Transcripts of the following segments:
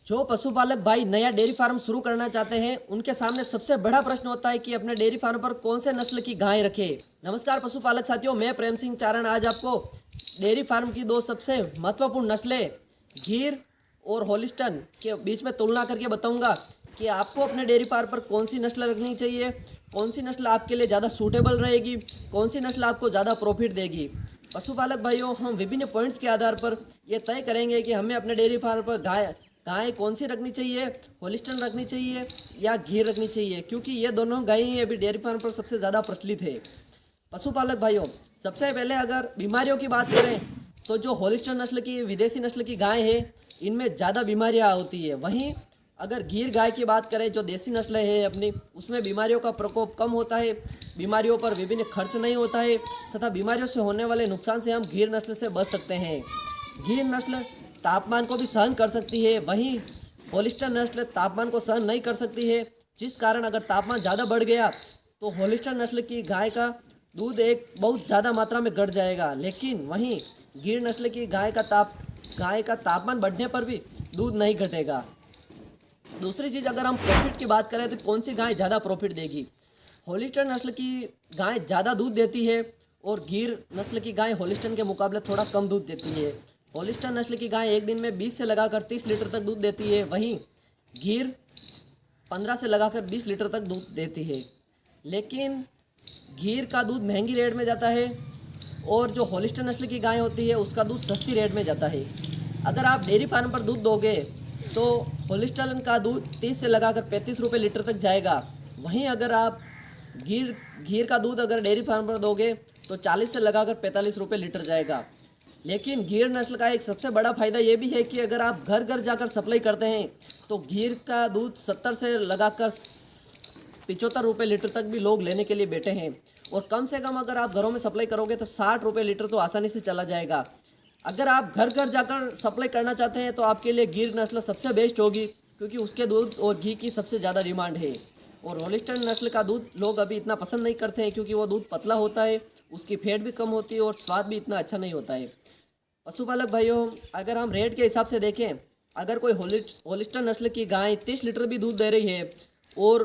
जो पशुपालक भाई नया डेयरी फार्म शुरू करना चाहते हैं उनके सामने सबसे बड़ा प्रश्न होता है कि अपने डेयरी फार्म पर कौन से नस्ल की गाय रखें। नमस्कार पशुपालक साथियों, मैं प्रेम सिंह चारण आज आपको डेयरी फार्म की दो सबसे महत्वपूर्ण नस्लें गीर और होलिस्टन के बीच में तुलना करके बताऊंगा कि आपको अपने डेयरी फार्म पर कौन सी नस्ल रखनी चाहिए, कौन सी नस्ल आपके लिए ज़्यादा सूटेबल रहेगी, कौन सी नस्ल आपको ज़्यादा प्रॉफिट देगी। पशुपालक भाइयों, हम विभिन्न पॉइंट्स के आधार पर यह तय करेंगे कि हमें अपने डेयरी फार्म पर गाय कौन सी रखनी चाहिए, होलिस्टन रखनी चाहिए या घीर रखनी चाहिए, क्योंकि ये दोनों गाय ही अभी डेयरी फार्म पर सबसे ज़्यादा प्रचलित है। पशुपालक भाइयों, सबसे पहले अगर बीमारियों की बात करें तो जो होलिस्टन नस्ल की विदेशी नस्ल की गाय है इनमें ज़्यादा बीमारियाँ होती है। वहीं अगर गीर गाय की बात करें जो देसी नस्ल है अपनी, उसमें बीमारियों का प्रकोप कम होता है, बीमारियों पर विभिन्न खर्च नहीं होता है तथा बीमारियों से होने वाले नुकसान से हम गीर नस्ल से बच सकते हैं। गीर नस्ल तापमान को भी सहन कर सकती है, वहीं होलिस्टन नस्ल तापमान को सहन नहीं कर सकती है, जिस कारण अगर तापमान ज़्यादा बढ़ गया तो होलिस्टन नस्ल की गाय का दूध एक बहुत ज़्यादा मात्रा में घट जाएगा। लेकिन वहीं गीर नस्ल की गाय का तापमान बढ़ने पर भी दूध नहीं घटेगा। दूसरी चीज़, अगर हम प्रॉफिट की बात करें तो कौन सी गाय ज़्यादा प्रॉफिट देगी। होलिस्टन नस्ल की गाय ज़्यादा दूध देती है और गीर नस्ल की गाय होलिस्टन के मुकाबले थोड़ा कम दूध देती है। होलिस्टन नस्ल की गाय एक दिन में 20 से लगाकर 30 लीटर तक दूध देती है, वहीं गीर 15 से लगाकर 20 लीटर तक दूध देती है। लेकिन गीर का दूध महंगी रेट में जाता है और जो होलिस्टन नस्ल की गाय होती है उसका दूध सस्ती रेट में जाता है। अगर आप डेयरी फार्म पर दूध दोगे तो होलिस्टन का दूध 30 से लगाकर 35 रुपये लीटर तक जाएगा। वहीं अगर आप घीर का दूध अगर डेयरी फार्म पर दोगे तो 40 से लगाकर 45 रुपये लीटर जाएगा। लेकिन गीर नस्ल का एक सबसे बड़ा फ़ायदा ये भी है कि अगर आप घर घर जाकर सप्लाई करते हैं तो गीर का दूध 70 से लगाकर 75 रुपये लीटर तक भी लोग लेने के लिए बैठे हैं। और कम से कम अगर आप घरों में सप्लाई करोगे तो 60 रुपये लीटर तो आसानी से चला जाएगा। अगर आप घर घर जाकर सप्लाई करना चाहते हैं तो आपके लिए गीर नस्ल सबसे बेस्ट होगी, क्योंकि उसके दूध और घी की सबसे ज़्यादा डिमांड है। और होलिस्टन नस्ल का दूध लोग अभी इतना पसंद नहीं करते हैं, क्योंकि वो दूध पतला होता है, उसकी फैट भी कम होती है और स्वाद भी इतना अच्छा नहीं होता है। पशुपालक भाइयों, अगर हम रेट के हिसाब से देखें, अगर कोई होलिस्टन नस्ल की गाय 30 लीटर भी दूध दे रही है और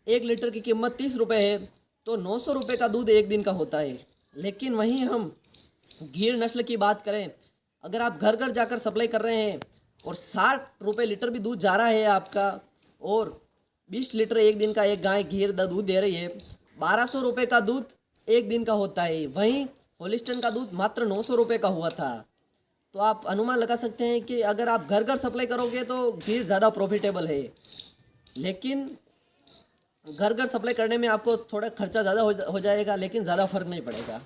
1 लीटर की कीमत 30 रुपये है तो 900 रुपये का दूध एक दिन का होता है। लेकिन वहीं हम गीर नस्ल की बात करें, अगर आप घर घर जाकर सप्लाई कर रहे हैं और 60 रुपये लीटर भी दूध जा रहा है आपका और 20 लीटर एक दिन का एक गाय गीर दूध दे रही है, 1200 रुपये का दूध एक दिन का होता है। वहीं होलिस्टन का दूध मात्र 900 रुपये का हुआ था। तो आप अनुमान लगा सकते हैं कि अगर आप घर घर सप्लाई करोगे तो गीर ज़्यादा प्रॉफिटेबल है। लेकिन घर घर सप्लाई करने में आपको थोड़ा खर्चा ज़्यादा हो जाएगा, लेकिन ज़्यादा फर्क नहीं पड़ेगा।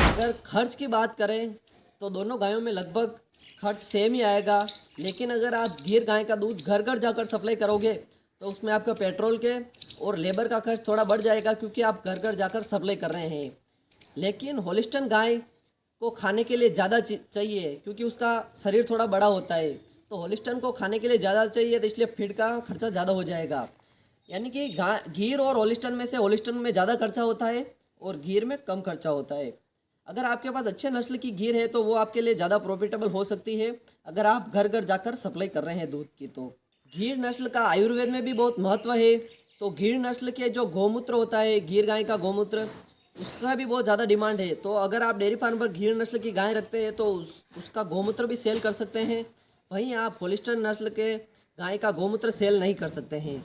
अगर खर्च की बात करें तो दोनों गायों में लगभग खर्च सेम ही आएगा। लेकिन अगर आप गीर गाय का दूध घर घर जाकर सप्लाई करोगे तो उसमें आपका पेट्रोल के और लेबर का खर्च थोड़ा बढ़ जाएगा, क्योंकि आप घर घर जाकर सप्लाई कर रहे हैं। लेकिन होलिस्टन गाय को खाने के लिए ज़्यादा चाहिए, क्योंकि उसका शरीर थोड़ा बड़ा होता है, तो होलिस्टन को खाने के लिए ज़्यादा चाहिए, तो इसलिए फीड का खर्चा ज़्यादा हो जाएगा। यानी कि गीर और होलिस्टन में से होलिस्टन में ज़्यादा खर्चा होता है और गीर में कम खर्चा होता है। अगर आपके पास अच्छे नस्ल की गीर है तो वो आपके लिए ज़्यादा प्रॉफिटेबल हो सकती है, अगर आप घर घर जाकर सप्लाई कर रहे हैं दूध की। तो गीर नस्ल का आयुर्वेद में भी बहुत महत्व है। तो गीर नस्ल के जो गौमूत्र होता है, गीर गाय का गौमूत्र, उसका भी बहुत ज़्यादा डिमांड है। तो अगर आप डेयरी फार्म पर गीर नस्ल की गाय रखते हैं तो उसका गौमूत्र भी सेल कर सकते हैं। वहीं आप होलिस्टन नस्ल के गाय का गौमूत्र सेल नहीं कर सकते हैं।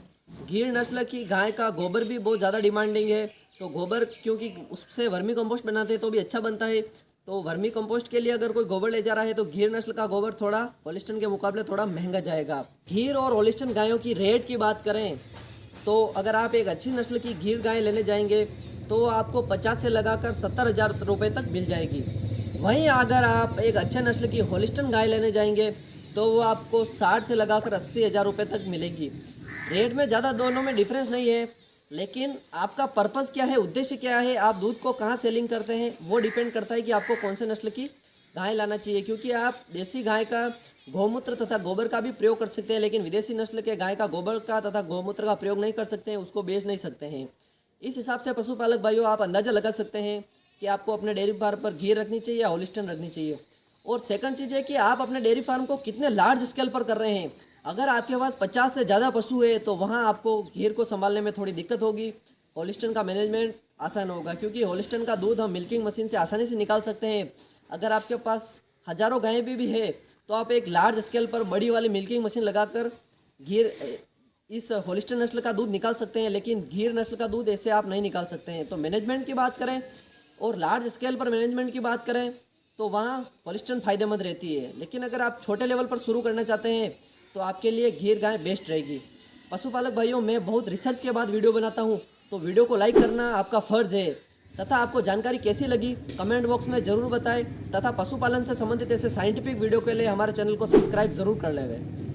गीर नस्ल की गाय का गोबर भी बहुत ज़्यादा डिमांडिंग है। तो गोबर, क्योंकि उससे वर्मी कंपोस्ट बनाते हैं तो भी अच्छा बनता है, तो वर्मी कंपोस्ट के लिए अगर कोई गोबर ले जा रहा है तो गीर नस्ल का गोबर थोड़ा होलिस्टन के मुकाबले थोड़ा महंगा जाएगा। गीर और होलिस्टन गायों की रेट की बात करें तो अगर आप एक अच्छी नस्ल की गीर गाय लेने जाएंगे तो आपको 50 से लगाकर 70,000 रुपये तक मिल जाएगी। वहीं अगर आप एक अच्छे नस्ल की होलिस्टन गाय लेने जाएंगे तो वो आपको 60 से लगाकर 80,000 रुपये तक मिलेगी। रेट में ज़्यादा दोनों में डिफरेंस नहीं है, लेकिन आपका पर्पस क्या है, उद्देश्य क्या है, आप दूध को कहाँ सेलिंग करते हैं, वो डिपेंड करता है कि आपको कौन से नस्ल की गाय लाना चाहिए। क्योंकि आप देसी गाय का गौमूत्र तथा गोबर का भी प्रयोग कर सकते हैं, लेकिन विदेशी नस्ल के गाय का गोबर का तथा गौमूत्र का प्रयोग नहीं कर सकते हैं, उसको बेच नहीं सकते हैं। इस हिसाब से पशुपालक भाइयों आप अंदाज़ा लगा सकते हैं कि आपको अपने डेयरी फार्म पर गीर रखनी चाहिए या होलिस्टन रखनी चाहिए। और सेकंड चीज़ है कि आप अपने डेयरी फार्म को कितने लार्ज स्केल पर कर रहे हैं। अगर आपके पास 50 से ज़्यादा पशु है तो वहाँ आपको घीर को संभालने में थोड़ी दिक्कत होगी। होलिस्टन का मैनेजमेंट आसान होगा क्योंकि होलिस्टन का दूध हम मिल्किंग मशीन से आसानी से निकाल सकते हैं। अगर आपके पास हज़ारों गायें भी है तो आप एक लार्ज स्केल पर बड़ी वाली मिल्किंग मशीन लगाकर घीर इस होलिस्टन नस्ल का दूध निकाल सकते हैं, लेकिन घीर नस्ल का दूध ऐसे आप नहीं निकाल सकते हैं। तो मैनेजमेंट की बात करें और लार्ज स्केल पर मैनेजमेंट की बात करें तो वहाँ होलिस्टन फ़ायदेमंद रहती है, लेकिन अगर आप छोटे लेवल पर शुरू करना चाहते हैं तो आपके लिए घीर गाय बेस्ट रहेगी। पशुपालक भाइयों, मैं बहुत रिसर्च के बाद वीडियो बनाता हूँ, तो वीडियो को लाइक करना आपका फ़र्ज़ है। तथा आपको जानकारी कैसी लगी कमेंट बॉक्स में ज़रूर बताएं, तथा पशुपालन से संबंधित ऐसे साइंटिफिक वीडियो के लिए हमारे चैनल को सब्सक्राइब ज़रूर कर लें।